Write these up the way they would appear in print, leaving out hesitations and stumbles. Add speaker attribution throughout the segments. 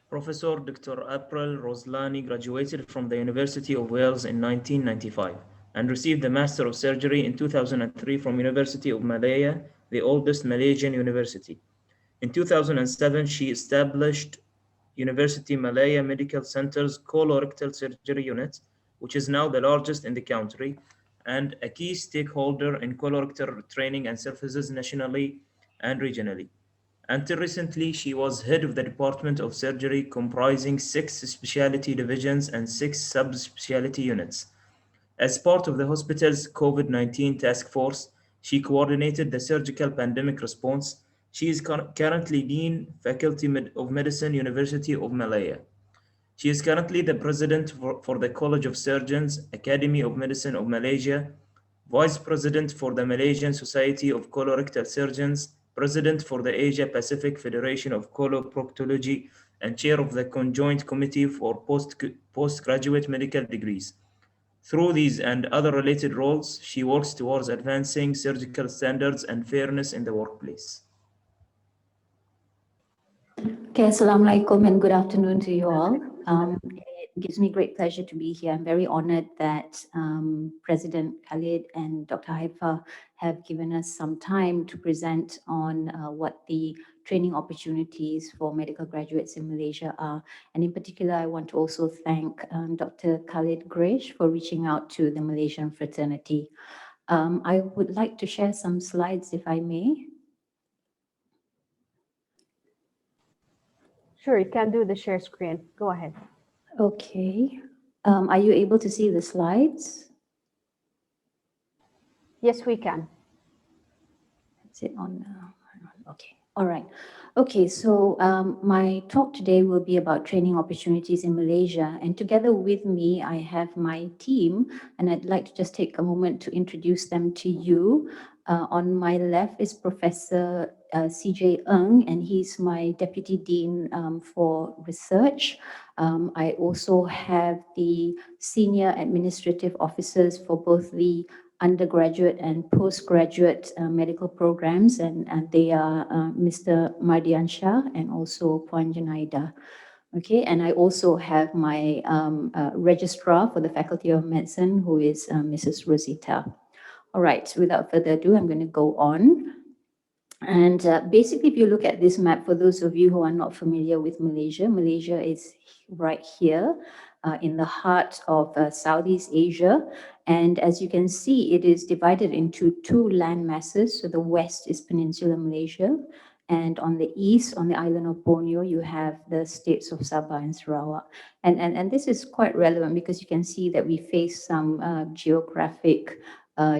Speaker 1: Professor Dr. April Roslani graduated from the University of Wales in 1995 and received the Master of Surgery in 2003 from University of Malaya, the oldest Malaysian university. In 2007, she established University Malaya Medical Center's colorectal surgery unit, which is now the largest in the country and a key stakeholder in colorectal training and services nationally and regionally. Until recently, she was head of the Department of Surgery, comprising six specialty divisions and six subspecialty units. As part of the hospital's COVID-19 task force, she coordinated the surgical pandemic response. She is currently Dean, Faculty of Medicine, University of Malaya. She is currently the president for the College of Surgeons, Academy of Medicine of Malaysia, vice president for the Malaysian Society of Colorectal Surgeons, president for the Asia Pacific Federation of Coloproctology, and chair of the Conjoint Committee for Postgraduate Medical Degrees. Through these and other related roles, she works towards advancing surgical standards and fairness in the workplace.
Speaker 2: Okay, Assalamualaikum and good afternoon to you all. It gives me great pleasure to be here. I'm very honored that President Khalid and Dr. Haifa have given us some time to present on what the training opportunities for medical graduates in Malaysia are. And in particular, I want to also thank Dr. Khalid Gresh for reaching out to the Malaysian fraternity. I would like to share some slides, if I may.
Speaker 3: Sure, you can do the share screen. Go ahead.
Speaker 2: Okay. Are you able to see the slides?
Speaker 3: Yes, we can.
Speaker 2: Is it on? Okay. All right. Okay, so my talk today will be about training opportunities in Malaysia. And together with me, I have my team, and I'd like to just take a moment to introduce them to you. On my left is Professor CJ Ng, and he's my Deputy Dean for Research. I also have the Senior Administrative Officers for both the undergraduate and postgraduate medical programs, and they are Mr. Mardian Shah and also Puan Junaida. Okay, and I also have my registrar for the Faculty of Medicine, who is Mrs. Rosita. All right, without further ado, I'm going to go on. And basically, if you look at this map, for those of you who are not familiar with Malaysia, Malaysia is right here in the heart of Southeast Asia. And as you can see, it is divided into two land masses. So the west is Peninsular Malaysia. And on the east, on the island of Borneo, you have the states of Sabah and Sarawak. And this is quite relevant because you can see that we face some geographic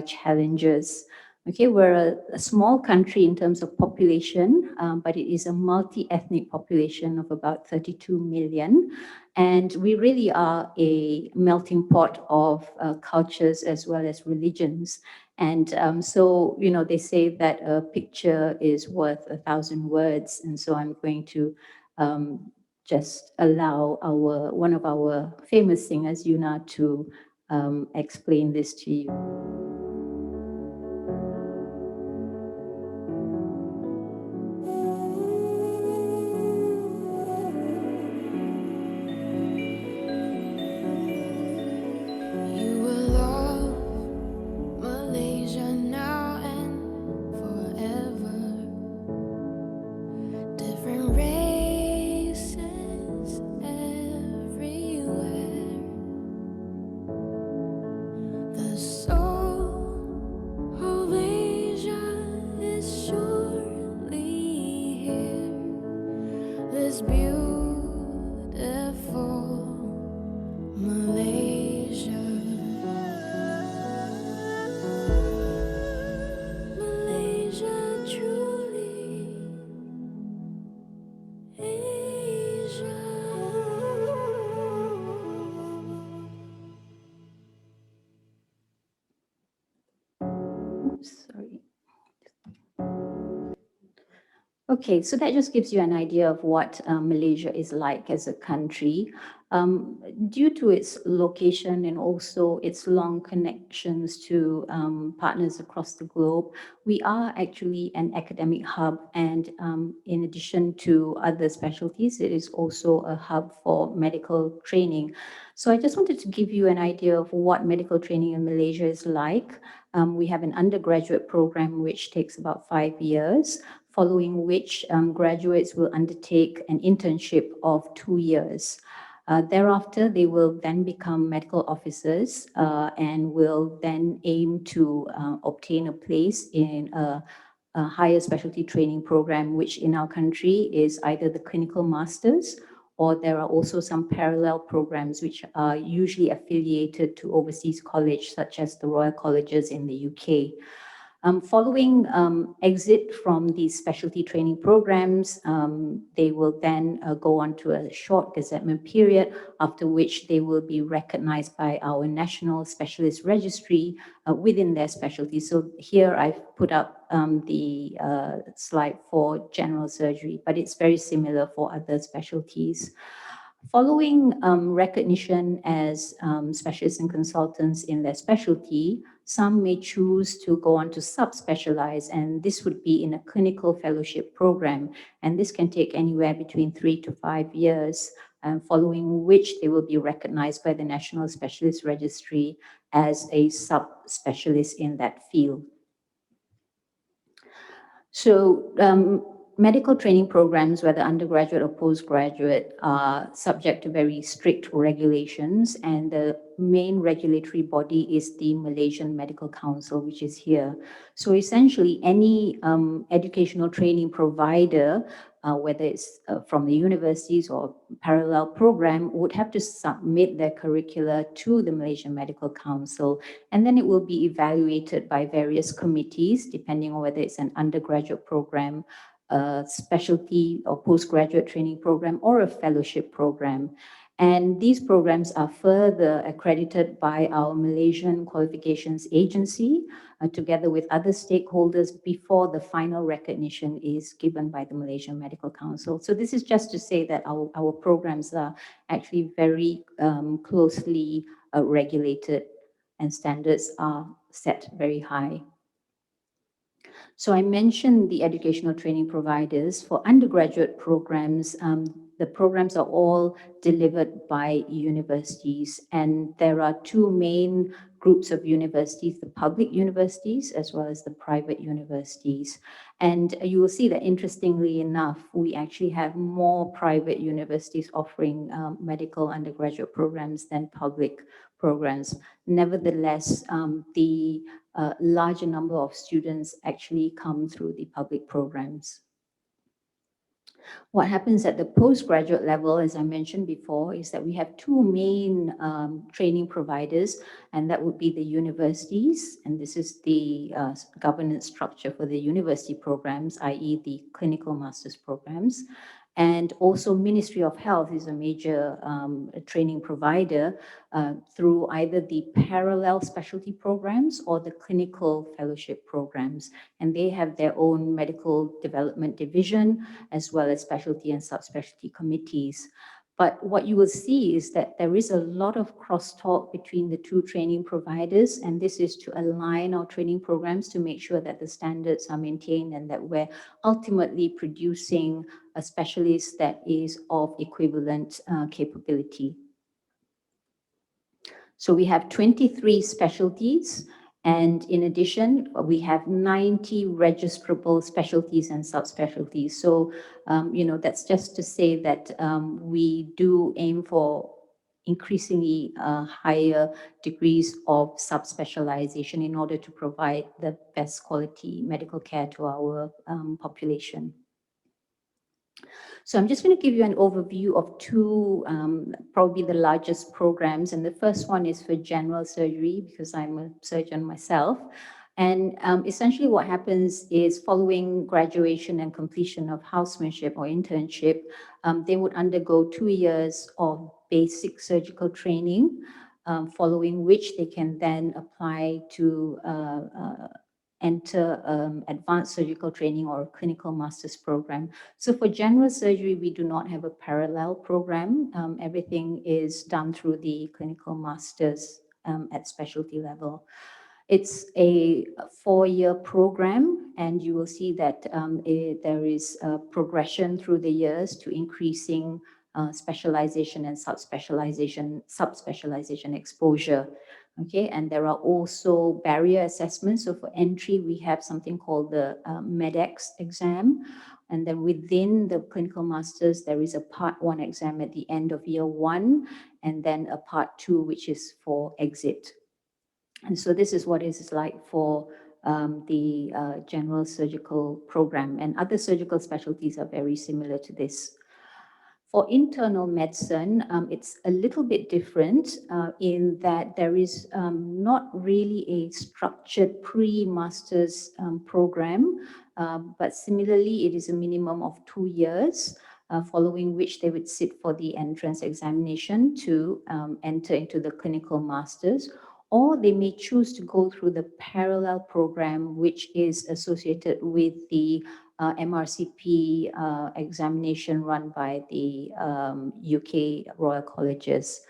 Speaker 2: challenges. Okay, we're a small country in terms of population, but it is a multi-ethnic population of about 32 million. And we really are a melting pot of cultures as well as religions. And so, you know, they say that a picture is worth 1,000 words. And so I'm going to just allow one of our famous singers, Yuna, to explain this to you. Sorry. Okay, so that just gives you an idea of what Malaysia is like as a country. Due to its location and also its long connections to partners across the globe, we are actually an academic hub, and in addition to other specialties, it is also a hub for medical training. So I just wanted to give you an idea of what medical training in Malaysia is like. We have an undergraduate program which takes about 5 years, following which graduates will undertake an internship of 2 years. Thereafter, they will then become medical officers and will then aim to obtain a place in a higher specialty training program, which in our country is either the clinical masters, or there are also some parallel programs which are usually affiliated to overseas college, such as the Royal Colleges in the UK. Following exit from these specialty training programs, they will then go on to a short gazettement period, after which they will be recognized by our National Specialist Registry within their specialty. So here I've put up the slide for general surgery, but it's very similar for other specialties. Following recognition as specialists and consultants in their specialty, some may choose to go on to subspecialize, and this would be in a clinical fellowship program. And this can take anywhere between 3 to 5 years, following which they will be recognized by the National Specialist Registry as a subspecialist in that field. So medical training programs, whether undergraduate or postgraduate, are subject to very strict regulations, and the main regulatory body is the Malaysian Medical Council, which is here. So essentially, any educational training provider, whether it's from the universities or parallel program, would have to submit their curricula to the Malaysian Medical Council, and then it will be evaluated by various committees, depending on whether it's an undergraduate program, a specialty or postgraduate training program, or a fellowship program. And these programs are further accredited by our Malaysian Qualifications Agency, together with other stakeholders, before the final recognition is given by the Malaysian Medical Council. So this is just to say that our programs are actually very closely regulated, and standards are set very high. So I mentioned the educational training providers. For undergraduate programs, the programs are all delivered by universities, and there are two main groups of universities, the public universities as well as the private universities. And you will see that, interestingly enough, we actually have more private universities offering medical undergraduate programs than public programs. Nevertheless, the larger number of students actually come through the public programs. What happens at the postgraduate level, as I mentioned before, is that we have two main training providers, and that would be the universities, and this is the governance structure for the university programs, i.e. the clinical master's programs. And also Ministry of Health is a major training provider through either the parallel specialty programs or the clinical fellowship programs. And they have their own medical development division, as well as specialty and subspecialty committees. But what you will see is that there is a lot of crosstalk between the two training providers, and this is to align our training programs to make sure that the standards are maintained and that we're ultimately producing a specialist that is of equivalent capability. So we have 23 specialties, and in addition, we have 90 registrable specialties and subspecialties. So, that's just to say that we do aim for increasingly higher degrees of subspecialization in order to provide the best quality medical care to our population. So I'm just going to give you an overview of two, probably the largest programs. And the first one is for general surgery, because I'm a surgeon myself. And essentially what happens is, following graduation and completion of housemanship or internship, they would undergo 2 years of basic surgical training, following which they can then apply to enter advanced surgical training or clinical master's program. So for general surgery, we do not have a parallel program. Everything is done through the clinical masters at specialty level. It's a 4-year program, and you will see that there is a progression through the years to increasing specialization and subspecialization exposure. Okay, and there are also barrier assessments. So for entry, we have something called the MEDEX exam. And then within the clinical masters, there is a part 1 exam at the end of year 1, and then a part 2, which is for exit. And so this is what it's like for the general surgical program, and other surgical specialties are very similar to this. For internal medicine, it's a little bit different in that there is not really a structured pre-master's program, but similarly, it is a minimum of 2 years, following which they would sit for the entrance examination to enter into the clinical masters, or they may choose to go through the parallel program, which is associated with the MRCP examination run by the UK Royal Colleges.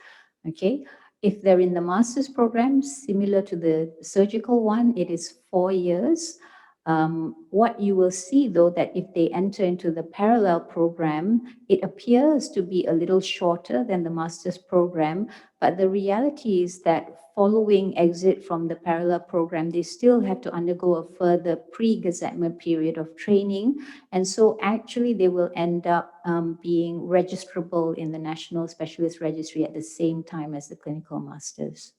Speaker 2: Okay, if they're in the master's program, similar to the surgical one, it is 4 years. What you will see, though, that if they enter into the parallel program, it appears to be a little shorter than the master's program, but the reality is that following exit from the parallel program, they still have to undergo a further pre-gazettement period of training. And so actually they will end up being registrable in the National Specialist Registry at the same time as the clinical masters.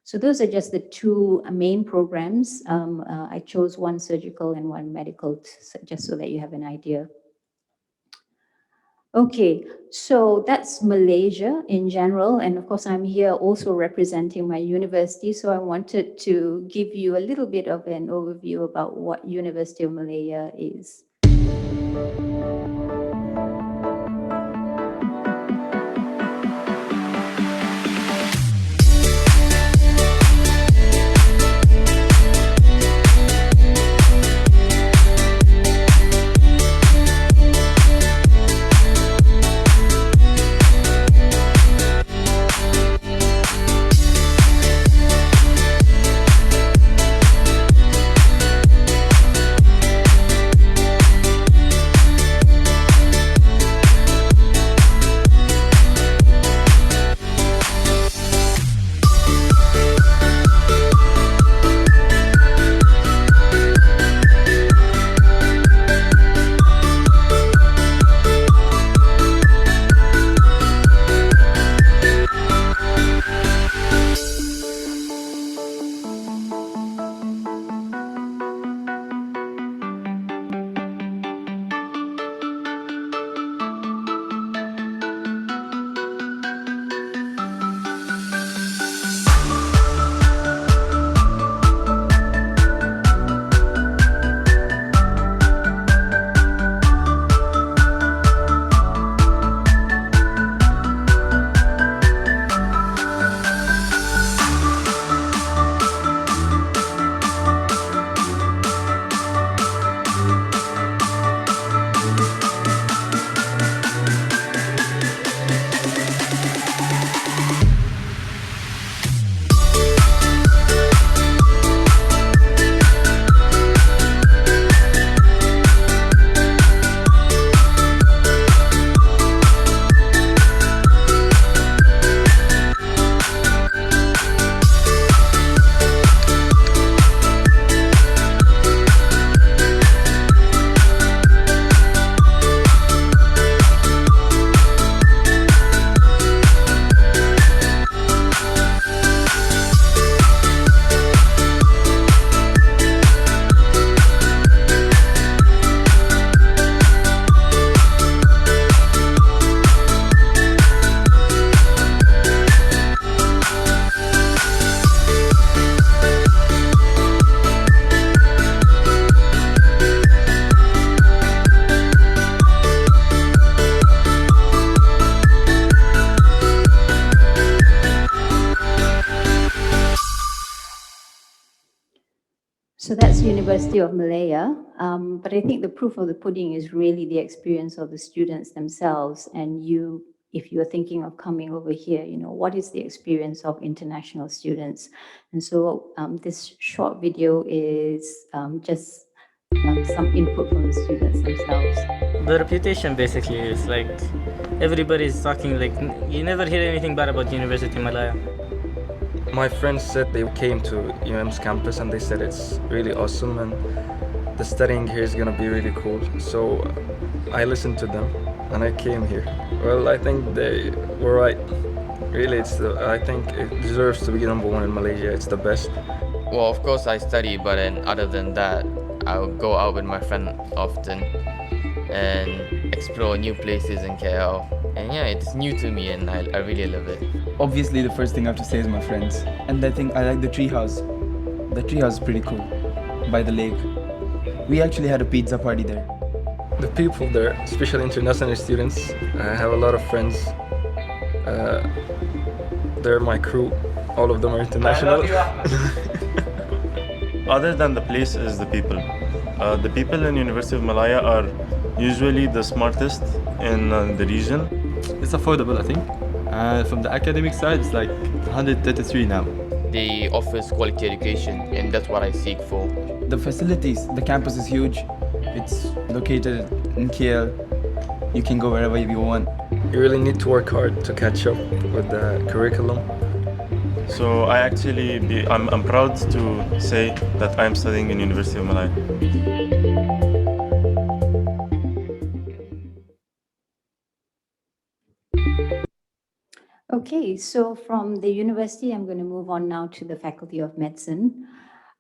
Speaker 2: So those are just the 2 main programs. I chose one surgical and one medical, just so that you have an idea. Okay, so that's Malaysia in general. And of course, I'm here also representing my university. So I wanted to give you a little bit of an overview about what University of Malaya is. University of Malaya, but I think the proof of the pudding is really the experience of the students themselves. And you, if you're thinking of coming over here, what is the experience of international students? And so this short video is just some input from the students themselves.
Speaker 4: The reputation basically is like everybody's talking, like you never hear anything bad about University of Malaya.
Speaker 5: My friends said they came to UM's campus and they said it's really awesome and the studying here is gonna be really cool. So I listened to them and I came here. Well, I think they were right. Really, I think it deserves to be #1 in Malaysia. It's the best.
Speaker 6: Well, of course I study, but then other than that, I'll go out with my friend often and explore new places in KL. And yeah, it's new to me and I really love it.
Speaker 7: Obviously, the first thing I have to say is my friends. And I think I like the tree house. The tree house is pretty cool, by the lake. We actually had a pizza party there.
Speaker 5: The people there, especially international students, I have a lot of friends. They're my crew. All of them are international.
Speaker 8: Other than the place is the people. The people in University of Malaya are usually the smartest in the region.
Speaker 9: It's affordable, I think. From the academic side, it's like 133 now.
Speaker 6: They offers quality education and that's what I seek for.
Speaker 7: The facilities, the campus is huge. It's located in KL. You can go wherever you want.
Speaker 5: You really need to work hard to catch up with the curriculum.
Speaker 8: So I'm proud to say that I'm studying in University of Malaya.
Speaker 2: Okay, so from the university, I'm going to move on now to the Faculty of Medicine.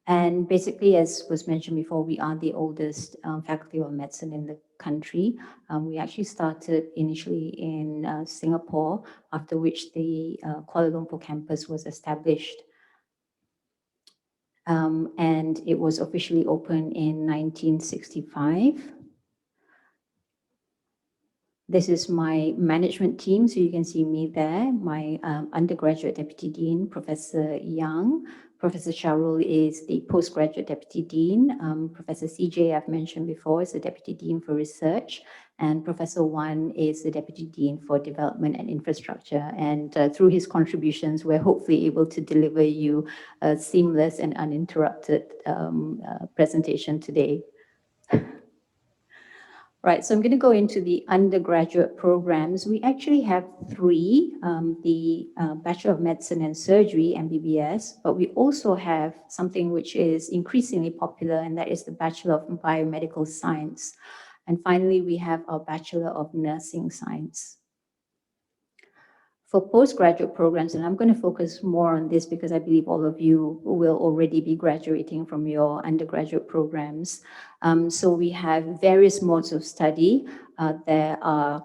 Speaker 2: And basically, as was mentioned before, we are the oldest Faculty of Medicine in the country. We actually started initially in Singapore, after which the Kuala Lumpur campus was established. And it was officially opened in 1965. This is my management team, so you can see me there. My undergraduate deputy dean, Professor Yang. Professor Sharul is the postgraduate deputy dean. Professor CJ, I've mentioned before, is the deputy dean for research. And Professor Wan is the deputy dean for development and infrastructure. And through his contributions, we're hopefully able to deliver you a seamless and uninterrupted presentation today. Right, so I'm going to go into the undergraduate programs. We actually have three, the Bachelor of Medicine and Surgery, MBBS, but we also have something which is increasingly popular, and that is the Bachelor of Biomedical Science. And finally, we have our Bachelor of Nursing Science. For postgraduate programs, and I'm going to focus more on this because I believe all of you will already be graduating from your undergraduate programs. So we have various modes of study. There are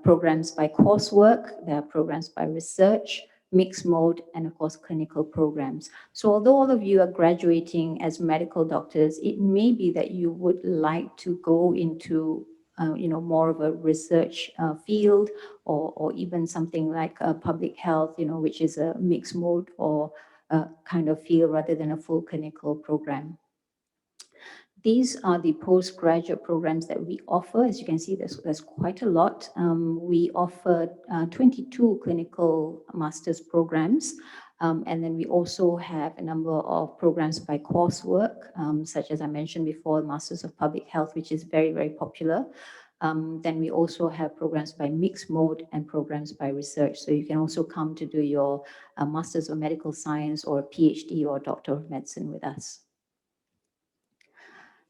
Speaker 2: programs by coursework, there are programs by research, mixed mode, and of course, clinical programs. So although all of you are graduating as medical doctors, it may be that you would like to go into more of a research field, or even something like public health, which is a mixed mode or kind of field rather than a full clinical program. These are the postgraduate programs that we offer. As you can see, there's quite a lot. We offer 22 clinical master's programs. And then we also have a number of programs by coursework, such as I mentioned before, Masters of Public Health, which is very, very popular. Then we also have programs by mixed mode and programs by research. So you can also come to do your Masters of Medical Science or PhD or Doctor of Medicine with us.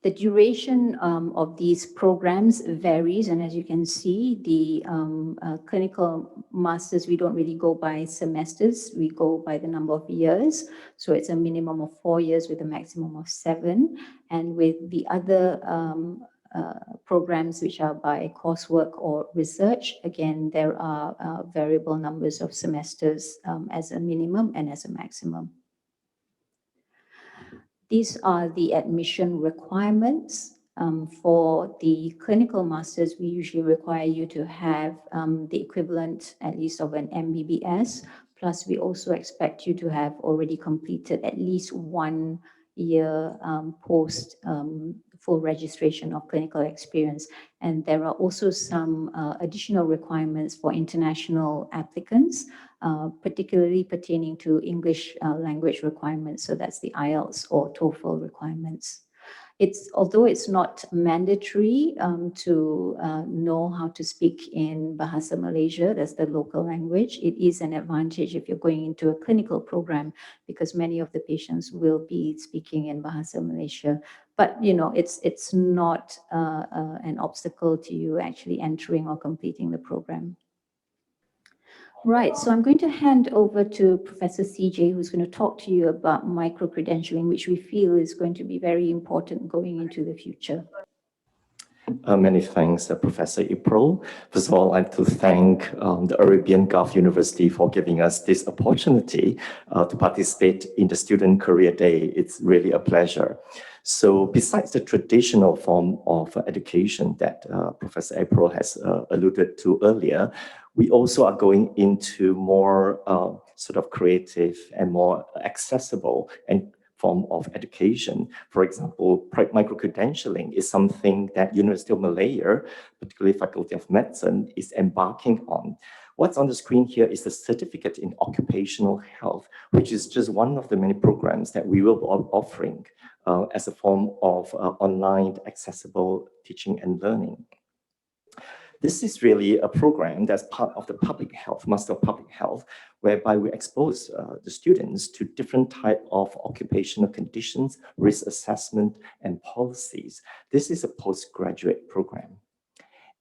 Speaker 2: The duration of these programs varies, and as you can see, the clinical masters, we don't really go by semesters, we go by the number of years. So it's a minimum of 4 years with a maximum of 7. And with the other programs which are by coursework or research, again, there are variable numbers of semesters as a minimum and as a maximum. These are the admission requirements. For the clinical masters, we usually require you to have the equivalent, at least, of an MBBS. Plus, we also expect you to have already completed at least one year post full registration of clinical experience. And there are also some additional requirements for international applicants, particularly pertaining to English language requirements. So that's the IELTS or TOEFL requirements. Although it's not mandatory to know how to speak in Bahasa Malaysia, that's the local language, it is an advantage if you're going into a clinical program because many of the patients will be speaking in Bahasa Malaysia. But it's not an obstacle to you actually entering or completing the program. Right, so I'm going to hand over to Professor CJ, who's going to talk to you about micro-credentialing, which we feel is going to be very important going into the future.
Speaker 10: Many thanks, Professor April. First of all, I'd like to thank the Arabian Gulf University for giving us this opportunity to participate in the Student Career Day. It's really a pleasure. So besides the traditional form of education that Professor April has alluded to earlier, we also are going into more sort of creative and more accessible and form of education. For example, micro-credentialing is something that University of Malaya, particularly Faculty of Medicine, is embarking on. What's on the screen here is the Certificate in Occupational Health, which is just one of the many programs that we will be offering as a form of online accessible teaching and learning. This is really a program that's part of the public health, Master of Public Health, whereby we expose the students to different types of occupational conditions, risk assessment, and policies. This is a postgraduate program.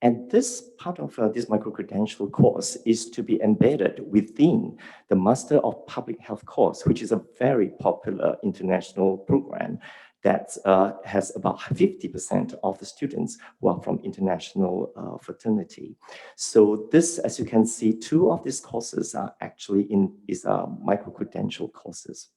Speaker 10: And this part of this micro-credential course is to be embedded within the Master of Public Health course, which is a very popular international program that has about 50% of the students who are from international fraternity. So this, as you can see, two of these courses are actually micro-credential courses.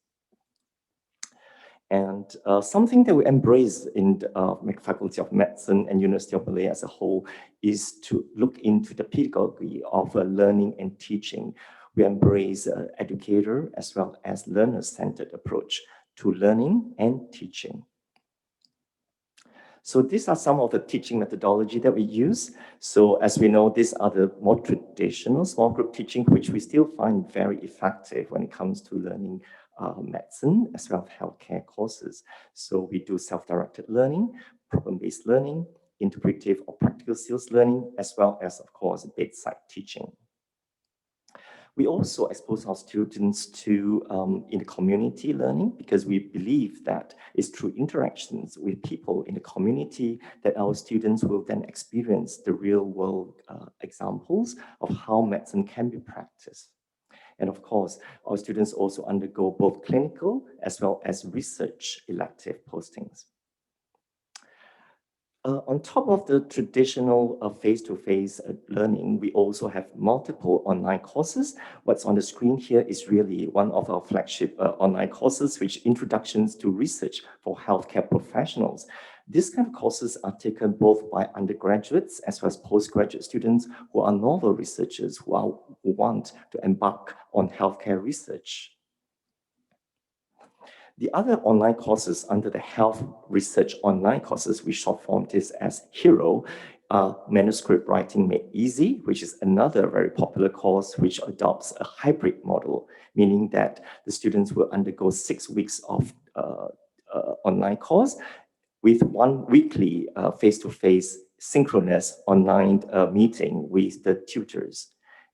Speaker 10: And something that we embrace in the Faculty of Medicine and University of Malaya as a whole is to look into the pedagogy of learning and teaching. We embrace an educator as well as learner-centered approach to learning and teaching. So these are some of the teaching methodology that we use. So as we know, these are the more traditional small group teaching, which we still find very effective when it comes to learning medicine as well as healthcare courses. So we do self-directed learning, problem-based learning, interpretive or practical skills learning, as well as, of course, bedside teaching. We also expose our students to in the community learning because we believe that it's through interactions with people in the community that our students will then experience the real world examples of how medicine can be practiced. And of course, our students also undergo both clinical as well as research elective postings. On top of the traditional face-to-face learning, we also have multiple online courses. What's on the screen here is really one of our flagship online courses, which introductions to research for healthcare professionals. These kind of courses are taken both by undergraduates as well as postgraduate students who are novel researchers who want to embark on healthcare research. The other online courses under the health research online courses, we short form this as HERO, Manuscript Writing Made Easy, which is another very popular course which adopts a hybrid model, meaning that the students will undergo 6 weeks of online course with 1 weekly face-to-face synchronous online meeting with the tutors.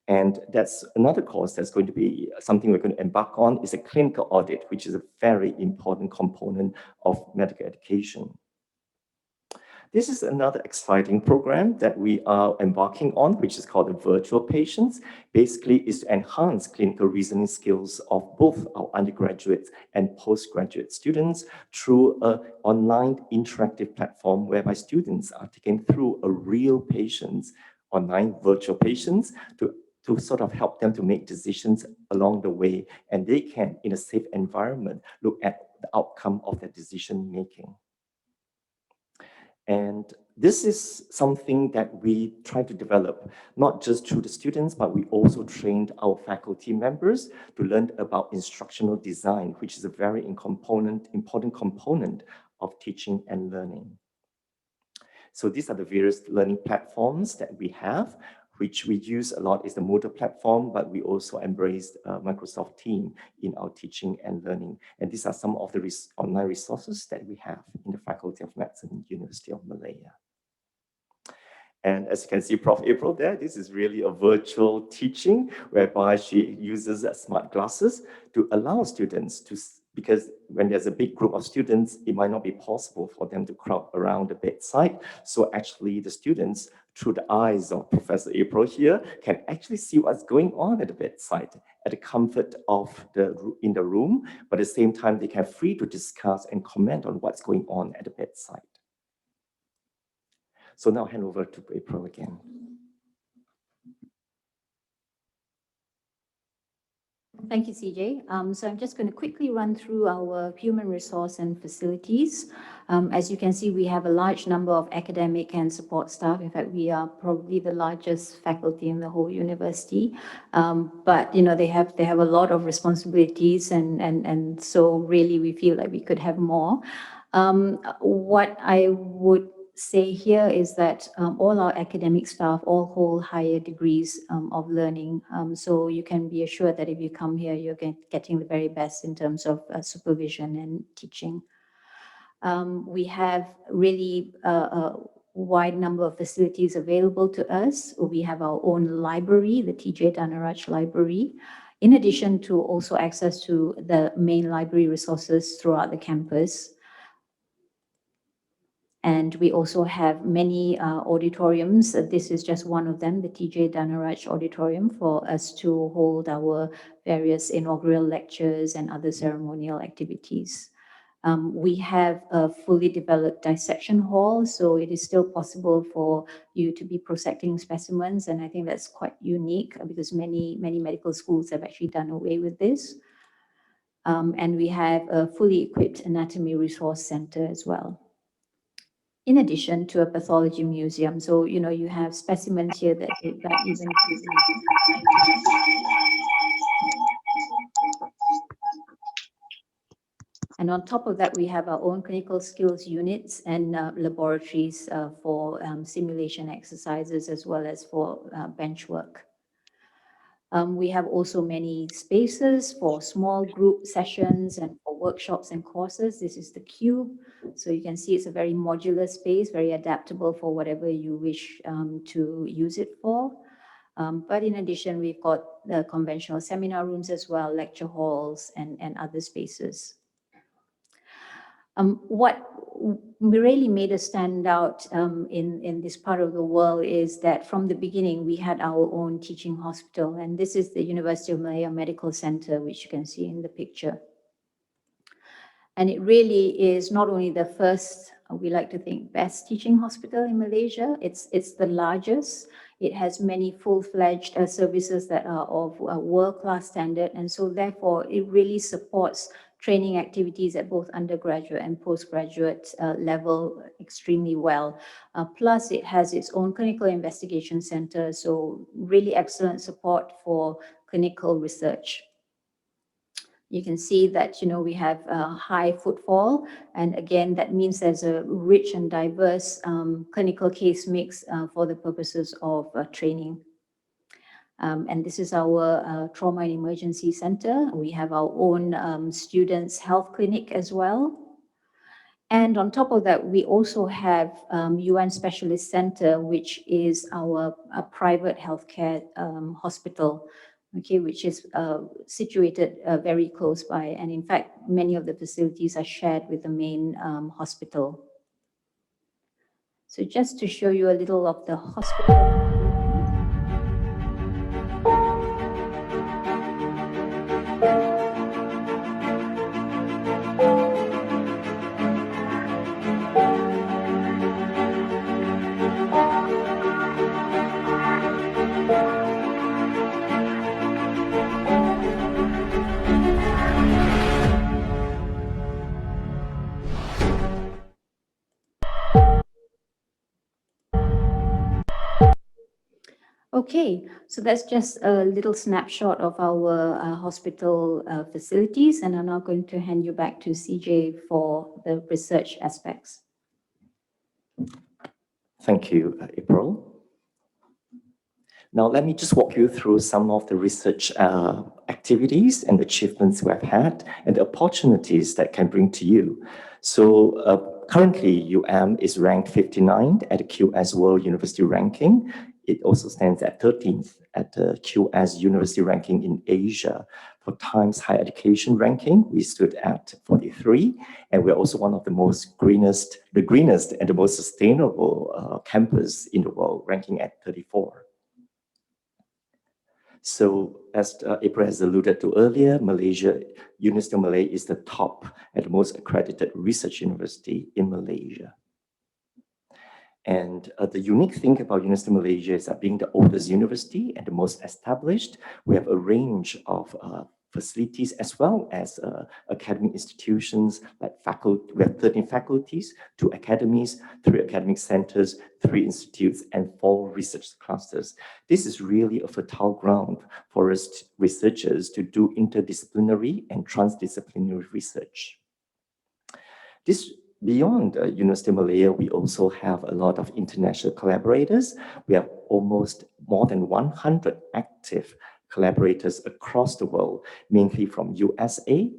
Speaker 10: And that's another course that's going to be something we're going to embark on is a clinical audit, which is a very important component of medical education. This is another exciting program that we are embarking on, which is called the Virtual Patients. Basically, is to enhance clinical reasoning skills of both our undergraduate and postgraduate students through an online interactive platform whereby students are taken through a real patients, online virtual patients, to sort of help them to make decisions along the way, and they can, in a safe environment, look at the outcome of their decision making. And This is something that we try to develop, not just through the students, but we also trained our faculty members to learn about instructional design, which is a very important component of teaching and learning. So these are the various learning platforms that we have, which we use a lot is the Moodle platform, but we also embraced Microsoft Teams in our teaching and learning. And these are some of the online resources that we have in the Faculty of Medicine, University of Malaya. And as you can see, Prof. April there, this is really a virtual teaching whereby she uses smart glasses to allow students to, because when there's a big group of students, it might not be possible for them to crowd around the bedside. So actually the students, through the eyes of Professor April here, can actually see what's going on at the bedside at the comfort of in the room, but at the same time, they can free to discuss and comment on what's going on at the bedside. So now I'll hand over to April again.
Speaker 2: Thank you, CJ. So I'm just going to quickly run through our human resource and facilities. As you can see, we have a large number of academic and support staff. In fact, we are probably the largest faculty in the whole university. But you know, they have a lot of responsibilities, and so really we feel like we could have more. What I would say here is that all our academic staff all hold higher degrees of learning. So you can be assured that if you come here, you're getting the very best in terms of supervision and teaching. We have really a wide number of facilities available to us. We have our own library, the T.J. Danaraj Library, in addition to also access to the main library resources throughout the campus. And we also have many auditoriums. This is just one of them, the T.J. Danaraj Auditorium, for us to hold our various inaugural lectures and other ceremonial activities. We have a fully developed dissection hall, so it is still possible for you to be prosecting specimens, and I think that's quite unique because many medical schools have actually done away with this. And we have a fully equipped anatomy resource center as well, in addition to a pathology museum. So, you know, you have specimens here that even and on top of that, we have our own clinical skills units and laboratories for simulation exercises as well as for bench work. We have also many spaces for small group sessions and for workshops and courses. This is the cube. So you can see it's a very modular space, very adaptable for whatever you wish to use it for. But in addition, we've got the conventional seminar rooms as well, lecture halls and other spaces. What really made us stand out in this part of the world is that from the beginning, we had our own teaching hospital, and this is the University of Malaya Medical Center, which you can see in the picture. And it really is not only the first, we like to think, best teaching hospital in Malaysia, it's the largest. It has many full-fledged services that are of world-class standard, and so therefore it really supports training activities at both undergraduate and postgraduate level extremely well. Plus, it has its own clinical investigation center, so really excellent support for clinical research. You can see that, you know, we have high footfall, and again, that means there's a rich and diverse clinical case mix for the purposes of training. And this is our trauma and emergency center. We have our own students' health clinic as well. And on top of that, we also have UN Specialist Center, which is our private healthcare hospital, okay, which is situated very close by. And in fact, many of the facilities are shared with the main hospital. So just to show you a little of the hospital. Okay, so that's just a little snapshot of our hospital facilities, and I'm now going to hand you back to CJ for the research aspects.
Speaker 10: Thank you, April. Now, let me just walk you through some of the research activities and achievements we have had and the opportunities that can bring to you. So currently, is ranked 59 at the QS World University Ranking. It also stands at 13th at the QS University Ranking in Asia. For Times Higher Education Ranking, we stood at 43, and we're also one of the greenest and the most sustainable campus in the world, ranking at 34. So as April has alluded to earlier, University of Malaya is the top and the most accredited research university in Malaysia. And the unique thing about University of Malaysia is that being the oldest university and the most established, we have a range of facilities as well as academic institutions like faculty. We have 13 faculties, 2 academies, 3 academic centers, 3 institutes, and 4 research clusters. This is really a fertile ground for us researchers to do interdisciplinary and transdisciplinary research. Beyond University of Malaya, we also have a lot of international collaborators. We have almost more than 100 active collaborators across the world, mainly from USA,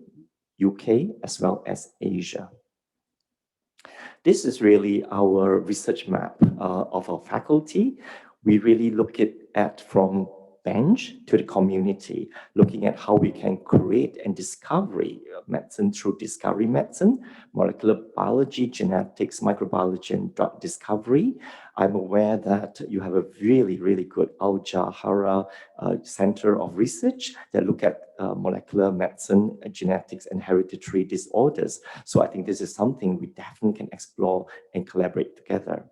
Speaker 10: UK, as well as Asia. This is really our research map of our faculty. We really look at from bench to the community, looking at how we can create and discover medicine through discovery medicine, molecular biology, genetics, microbiology, and drug discovery. I'm aware that you have a really, really good Al Jahara Center of Research that look at molecular medicine, genetics, and hereditary disorders. So I think this is something we definitely can explore and collaborate together.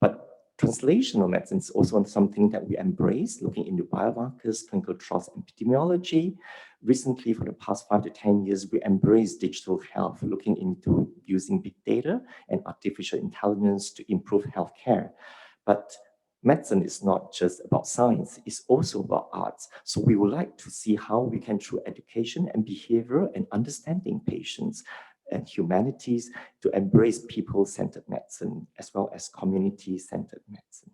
Speaker 10: But translational medicine is also something that we embrace, looking into biomarkers, clinical trials, and epidemiology. Recently, for the past 5 to 10 years, we embrace digital health, looking into using big data and artificial intelligence to improve healthcare. But medicine is not just about science, it's also about arts. So we would like to see how we can, through education and behavior and understanding patients and humanities, to embrace people-centered medicine as well as community-centered medicine.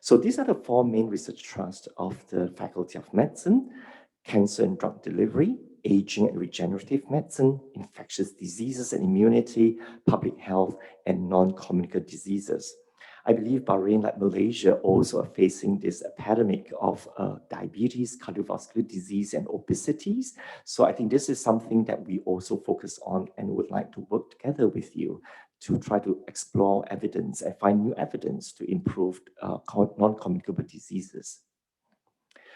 Speaker 10: So these are the 4 main research trusts of the Faculty of Medicine: cancer and drug delivery, aging and regenerative medicine, infectious diseases and immunity, public health, and non-communicable diseases. I believe Bahrain, like Malaysia, also are facing this epidemic of diabetes, cardiovascular disease, and obesities. So I think this is something that we also focus on and would like to work together with you to try to explore evidence and find new evidence to improve non-communicable diseases.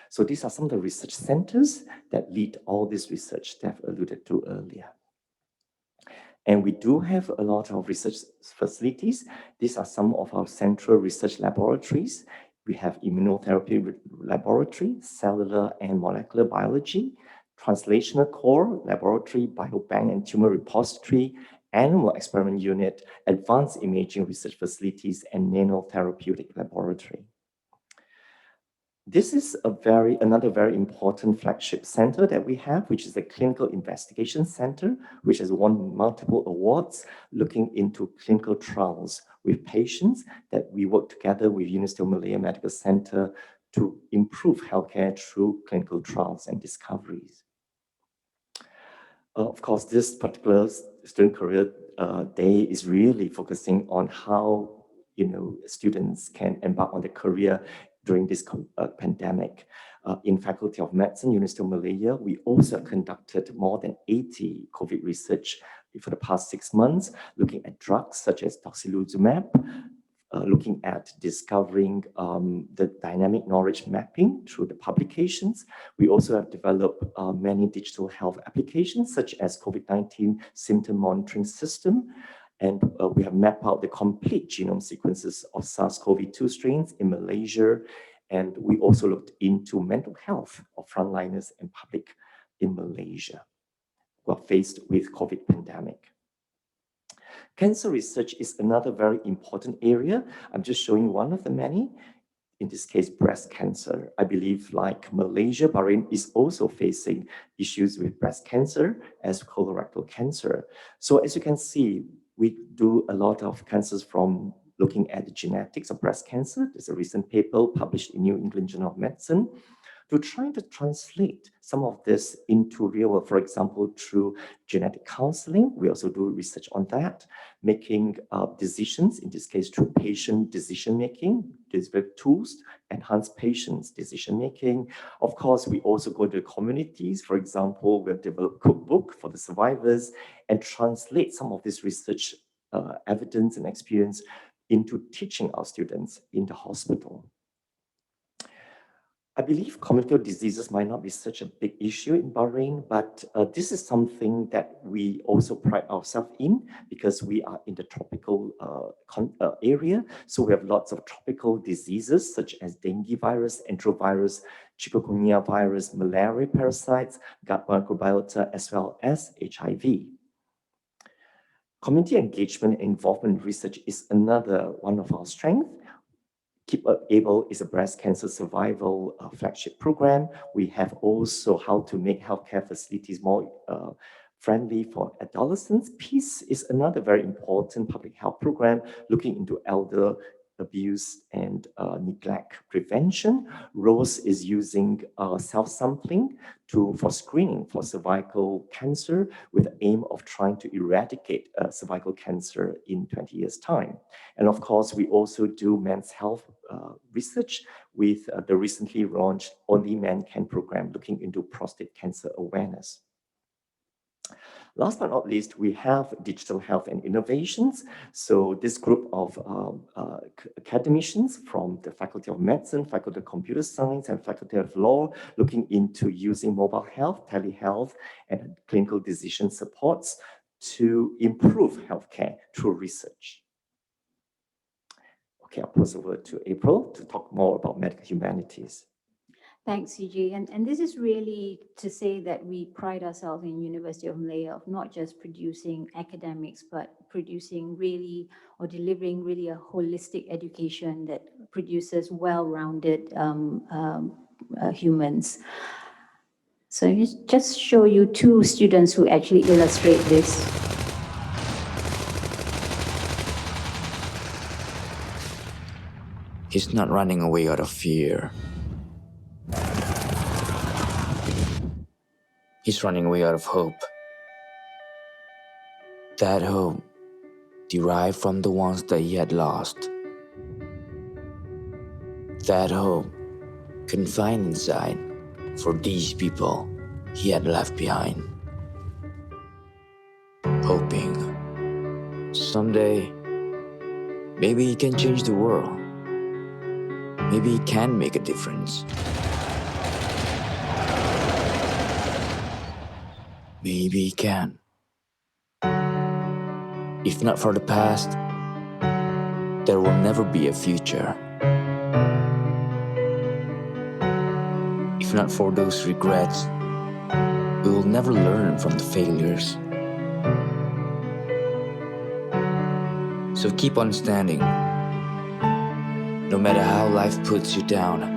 Speaker 10: So these are some of the research centers that lead all this research that I've alluded to earlier. And we do have a lot of research facilities. These are some of our central research laboratories. We have immunotherapy laboratory, cellular and molecular biology, translational core laboratory, biobank and tumor repository, animal experiment unit, advanced imaging research facilities, and nanotherapeutic laboratory. This is another very important flagship center that we have, which is the Clinical Investigation Center, which has won multiple awards looking into clinical trials with patients that we work together with University of Malaya Medical Center to improve healthcare through clinical trials and discoveries. Of course, this particular student career day is really focusing on how students can embark on their career during this pandemic. In Faculty of Medicine, University of Malaya, we also conducted more than 80 COVID research for the past 6 months, looking at drugs such as tocilizumab, looking at discovering the dynamic knowledge mapping through the publications. We also have developed many digital health applications, such as COVID-19 symptom monitoring system. And we have mapped out the complete genome sequences of SARS-CoV-2 strains in Malaysia. And we also looked into mental health of frontliners and public in Malaysia who are faced with COVID pandemic. Cancer research is another very important area. I'm just showing one of the many. in this case, breast cancer. I believe like Malaysia, Bahrain is also facing issues with breast cancer as colorectal cancer. So as you can see, we do a lot of cancers from looking at the genetics of breast cancer. There's a recent paper published in New England Journal of Medicine to try to translate some of this into real world, for example, through genetic counseling. We also do research on that, making decisions, in this case, through patient decision-making, with tools, enhance patients' decision-making. Of course, we also go to communities. For example, we've developed cookbook for the survivors and translate some of this research evidence and experience into teaching our students in the hospital. I believe communicable diseases might not be such a big issue in Bahrain, but this is something that we also pride ourselves in because we are in the tropical area. So we have lots of tropical diseases such as dengue virus, enterovirus, chikungunya virus, malaria parasites, gut microbiota, as well as HIV. Community engagement and involvement research is another one of our strengths. Keep Able is a breast cancer survival flagship program. We have also how to make healthcare facilities more friendly for adolescents. Peace is another very important public health program looking into elder abuse and neglect prevention. Rose is using self-sampling for screening for cervical cancer with the aim of trying to eradicate cervical cancer in 20 years' time. And of course, we also do men's health research with the recently launched Only Men Can program looking into prostate cancer awareness. Last but not least, we have digital health and innovations. So this group of academicians from the Faculty of Medicine, Faculty of Computer Science, and Faculty of Law looking into using mobile health, telehealth, and clinical decision supports to improve healthcare through research. Okay, I'll pass over to April to talk more about medical humanities.
Speaker 2: Thanks, CJ. And this is really to say that we pride ourselves in University of Malaya of not just producing academics, but producing really or delivering really a holistic education that produces well-rounded humans. So just show you two students who actually illustrate this.
Speaker 11: He's not running away out of fear. He's running away out of hope. That hope derived from the ones that he had lost. That hope confined inside for these people he had left behind. Hoping someday maybe he can change the world. Maybe he can make a difference. Maybe he can. If not for the past, there will never be a future. If not for those regrets, we will never learn from the failures. So keep on standing, no matter how life puts you down.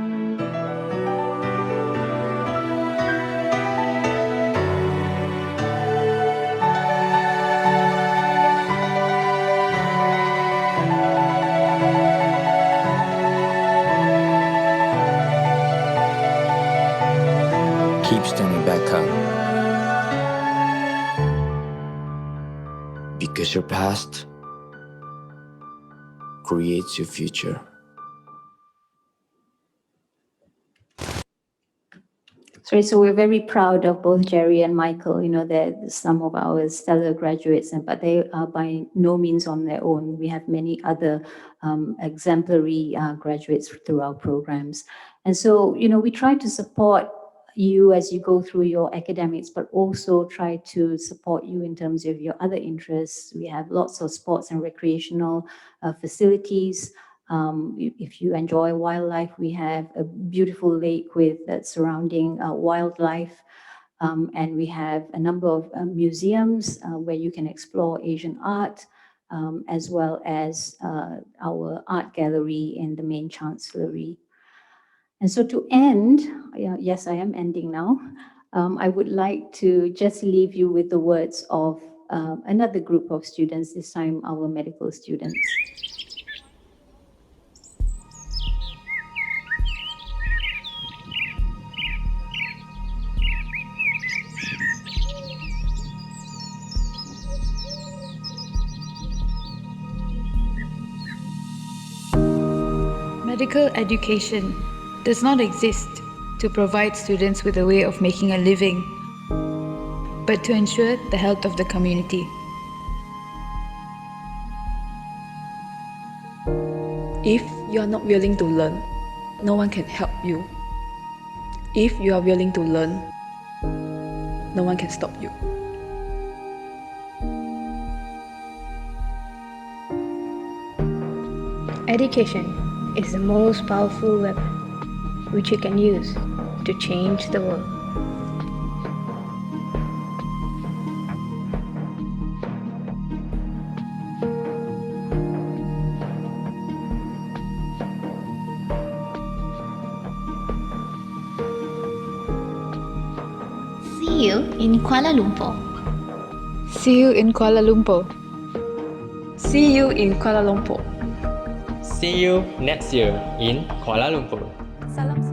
Speaker 11: Keep standing back up. Because your past creates your future.
Speaker 2: So we're very proud of both Jerry and Michael. You know, they're some of our stellar graduates, but they are by no means on their own. We have many other exemplary graduates through our programs. And so, you know, we try to support you as you go through your academics, but also try to support you in terms of your other interests. We have lots of sports and recreational facilities. If you enjoy wildlife, we have a beautiful lake with surrounding wildlife. And we have a number of museums where you can explore Asian art, as well as our art gallery in the main chancellery. And so to end, yes, I am ending now. I would like to just leave you with the words of another group of students, this time our medical students.
Speaker 12: Medical education does not exist to provide students with a way of making a living, but to ensure the health of the community.
Speaker 13: If you are not willing to learn, no one can help you. If you are willing to learn, no one can stop you.
Speaker 14: Education is the most powerful weapon which you can use to change the world.
Speaker 15: See you in Kuala Lumpur.
Speaker 12: See you in Kuala Lumpur.
Speaker 13: See you in Kuala Lumpur.
Speaker 16: See you next year in Kuala Lumpur.
Speaker 13: Salam.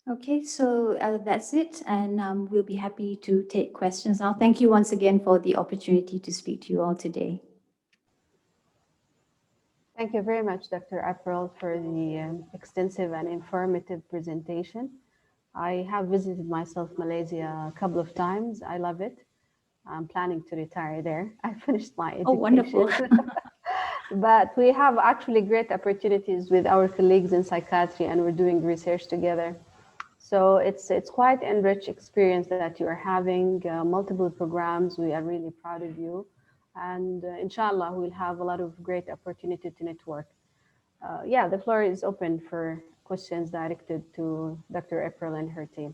Speaker 2: Okay, so that's it, and we'll be happy to take questions now. Thank you once again for the opportunity to speak to you all today.
Speaker 3: Thank you very much, Dr. April, for the extensive and informative presentation. I have visited myself Malaysia a couple of times. I love it. I'm planning to retire there. I finished my education.
Speaker 2: Oh, wonderful.
Speaker 3: But we have actually great opportunities with our colleagues in psychiatry, and we're doing research together. So it's quite an enriched experience that you are having, multiple programs. We are really proud of you. And inshallah, we'll have a lot of great opportunity to network. Yeah, the floor is open for questions directed to Dr. April and her team.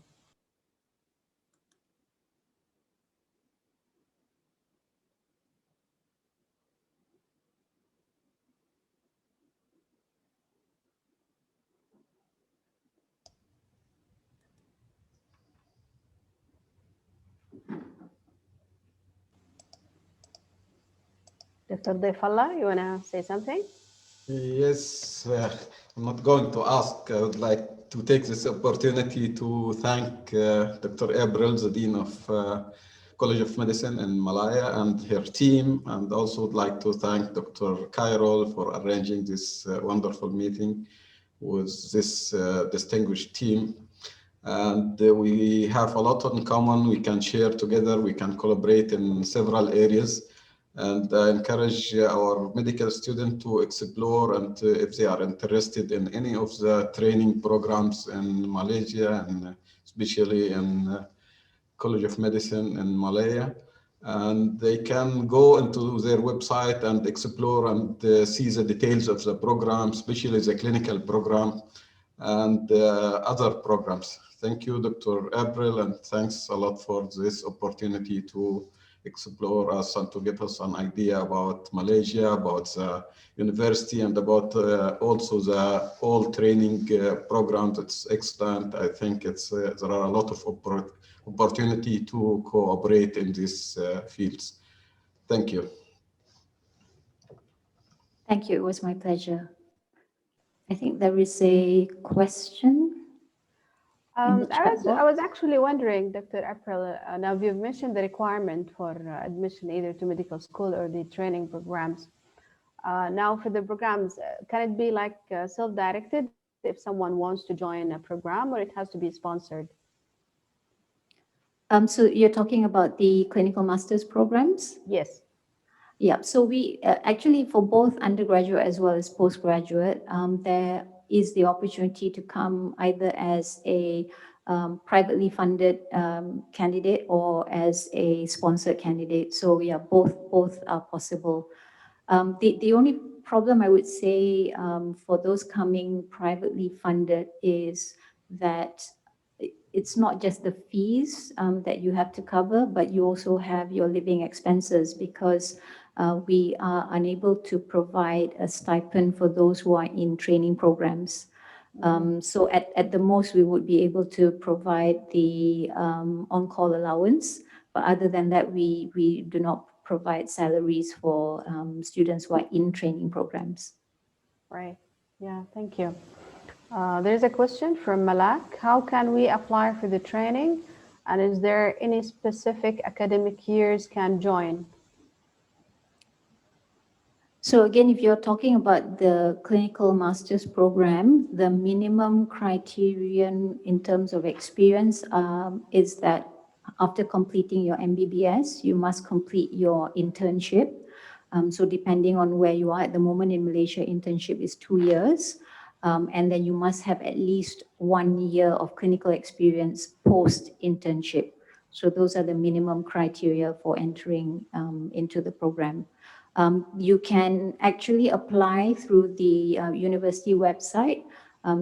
Speaker 3: Dr. Defallah, you want to say something?
Speaker 17: Yes, I'm not going to ask. I would like to take this opportunity to thank Dr. April, the Dean of College of Medicine in Malaya, and her team, and also would like to thank Dr. Khairul for arranging this wonderful meeting with this distinguished team. And we have a lot in common. We can share together. We can collaborate in several areas. And I encourage our medical students to explore, and if they are interested in any of the training programs in Malaysia, and especially in College of Medicine in Malaya, and they can go into their website and explore and see the details of the program, especially the clinical program and other programs. Thank you, Dr. April, and thanks a lot for this opportunity to explore us and to give us an idea about Malaysia, about the university, and about also the all training programs. It's excellent. I think it's there are a lot of opportunity to cooperate in these fields. Thank you.
Speaker 2: Thank you. It was my pleasure. I think there is a question.
Speaker 3: I was actually wondering, Dr. April, now you've mentioned the requirement for admission either to medical school or the training programs. Now for the programs, can it be like self-directed if someone wants to join a program, or it has to be sponsored?
Speaker 2: So you're talking about the clinical master's programs?
Speaker 3: Yes.
Speaker 2: Yeah, so we actually for both undergraduate as well as postgraduate, there is the opportunity to come either as a privately funded candidate or as a sponsored candidate. So yeah, both are possible. The only problem I would say for those coming privately funded is that it's not just the fees that you have to cover, but you also have your living expenses, because we are unable to provide a stipend for those who are in training programs. So at the most, we would be able to provide the on-call allowance, but other than that, we do not provide salaries for students who are in training programs.
Speaker 3: Right. Yeah, thank you. There's a question from Malak. How can we apply for the training? And is there any specific academic years can join?
Speaker 2: So again, if you're talking about the clinical master's program, the minimum criterion in terms of experience is that after completing your MBBS, you must complete your internship. So depending on where you are at the moment in Malaysia, internship is 2 years. And then you must have at least 1 year of clinical experience post-internship. So those are the minimum criteria for entering into the program. You can actually apply through the university website.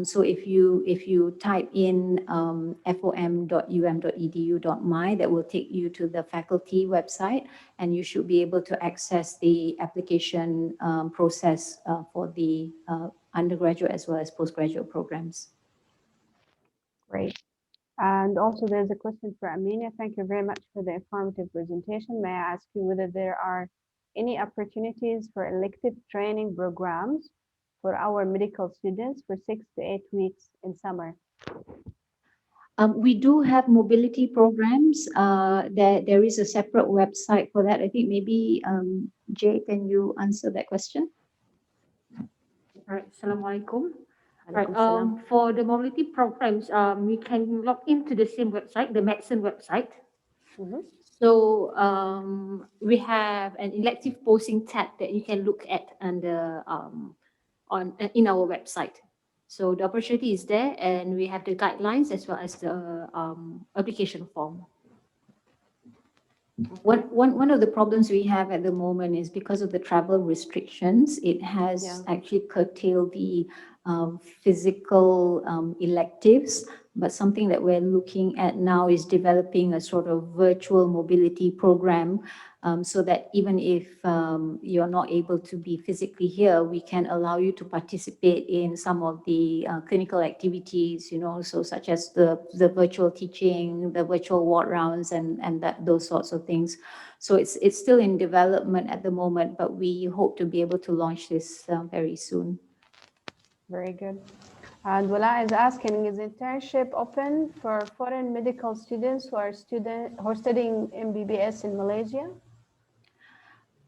Speaker 2: So if you type in fom.um.edu.my, that will take you to the faculty website, and you should be able to access the application process for the undergraduate as well as postgraduate programs.
Speaker 3: Great. And also there's a question for Amina. Thank you very much for the informative presentation. May I ask you whether there are any opportunities for elective training programs for our medical students for 6 to 8 weeks in summer?
Speaker 2: We do have mobility programs. There is a separate website for that. I think maybe Jay, can you answer that question?
Speaker 18: All right, Assalamualaikum. Right,
Speaker 3: Alaikum
Speaker 18: for the mobility programs, we can log into the same website, the medicine website. So we have an elective posting tab that you can look at under in our website. So the opportunity is there, and we have the guidelines as well as the application form.
Speaker 2: One of the problems we have at the moment is because of the travel restrictions, it has actually curtailed the physical electives, But something that we're looking at now is developing a sort of virtual mobility program, so that even if you're not able to be physically here, we can allow you to participate in some of the clinical activities, so such as the virtual teaching, the virtual ward rounds, and those sorts of things. So it's still in development at the moment, but we hope to be able to launch this very soon.
Speaker 3: Very good. And Wala is asking, is internship open for foreign medical students who are studying MBBS in Malaysia?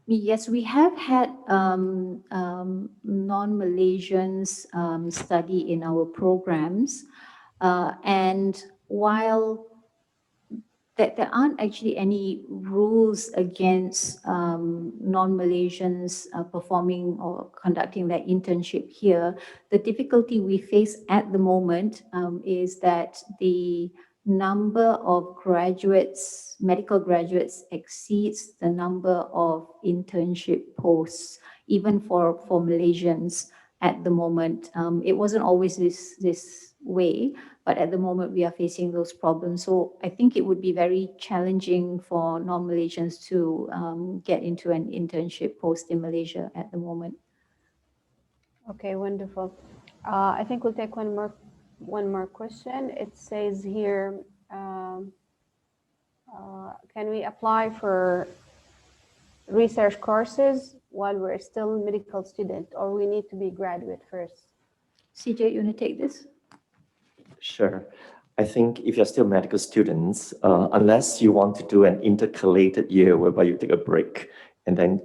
Speaker 2: Yes, we have had non-Malaysians study in our programs, and while there aren't actually any rules against non-Malaysians performing or conducting their internship here, the difficulty we face at the moment is that the number of graduates, medical graduates, exceeds the number of internship posts, even for Malaysians at the moment. It wasn't always this way, but at the moment we are facing those problems. So I think it would be very challenging for non-Malaysians to get into an internship post in Malaysia at the moment.
Speaker 3: Okay, wonderful. I think we'll take one more question. It says here, can we apply for research courses while we're still medical student, or we need to be graduate first?
Speaker 2: CJ, you want to take this?
Speaker 10: Sure. I think if you're still medical students, unless you want to do an intercalated year whereby you take a break and then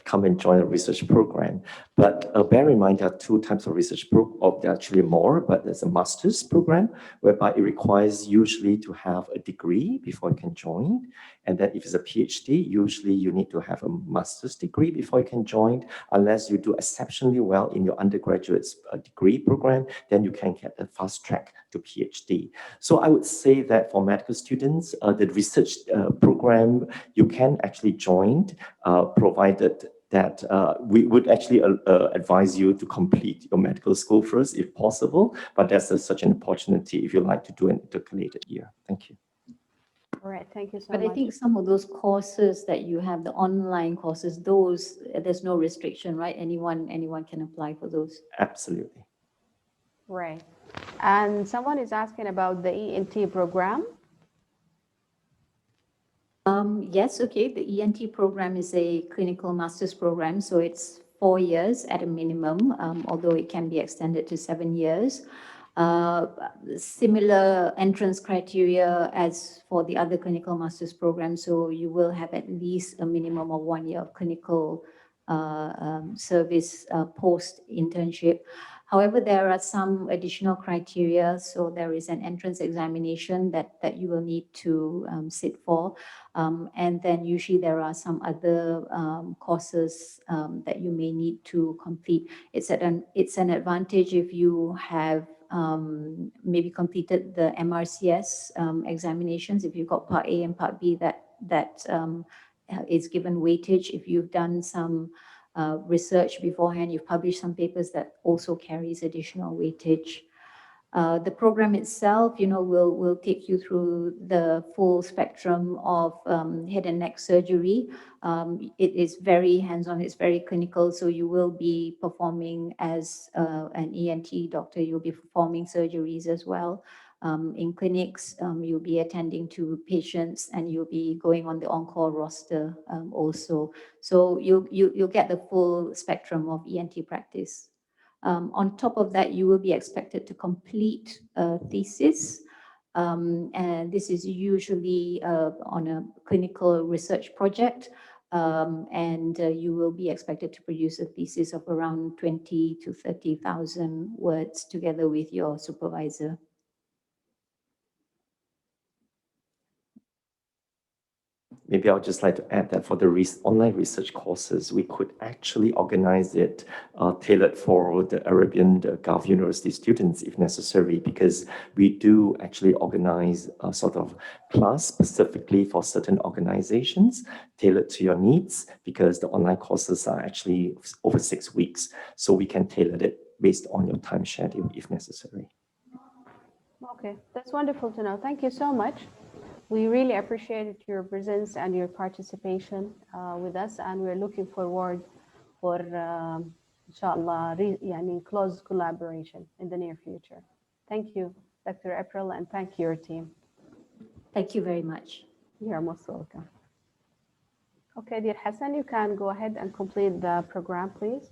Speaker 10: come and join a research program. But bear in mind there are two types of research programs, there are actually more, but there's a master's program whereby it requires usually to have a degree before you can join. And then if it's a PhD, usually you need to have a master's degree before you can join. Unless you do exceptionally well in your undergraduate degree program, then you can get a fast track to PhD. So I would say that for medical students, the research program you can actually join, provided that we would actually advise you to complete your medical school first if possible, but that's such an opportunity if you like to do an intercalated year. Thank you.
Speaker 3: All right, thank you so
Speaker 2: But
Speaker 3: much.
Speaker 2: I think some of those courses that you have, the online courses, those, there's no restriction, right? Anyone can apply for those.
Speaker 10: Absolutely.
Speaker 3: Right. And someone is asking about the ENT program.
Speaker 2: Yes, okay. The ENT program is a clinical master's program, so it's 4 years at a minimum, although it can be extended to 7 years. Similar entrance criteria as for the other clinical master's program, so you will have at least a minimum of 1 year of clinical service post-internship. However, there are some additional criteria. So there is an entrance examination that you will need to sit for. And then usually there are some other courses that you may need to complete. It's an advantage if you have maybe completed the MRCS examinations. If you've got Part A and Part B, that is given weightage. If you've done some research beforehand, you've published some papers, that also carries additional weightage. The program itself, will take you through the full spectrum of head and neck surgery. It is very hands-on, it's very clinical, so you will be performing as an ENT doctor, you'll be performing surgeries as well. In clinics, you'll be attending to patients and you'll be going on the on-call roster also. So you'll get the full spectrum of ENT practice. On top of that, you will be expected to complete a thesis. And this is usually on a clinical research project. And you will be expected to produce a thesis of around 20 to 30,000 words together with your supervisor.
Speaker 10: Maybe I would just like to add that for the online research courses, we could actually organize it tailored for the Arabian Gulf University students if necessary, because we do actually organize a sort of class specifically for certain organizations tailored to your needs, because the online courses are actually over 6 weeks. So we can tailor it based on your time schedule if necessary.
Speaker 3: Okay, that's wonderful to know. Thank you so much. We really appreciated your presence and your participation with us, and we're looking forward for, inshallah, يعني close collaboration in the near future. Thank you, Dr. April, and thank you, your team.
Speaker 2: Thank you very much.
Speaker 3: You're most welcome. Okay, dear Hassan, you can go ahead and complete the program, please.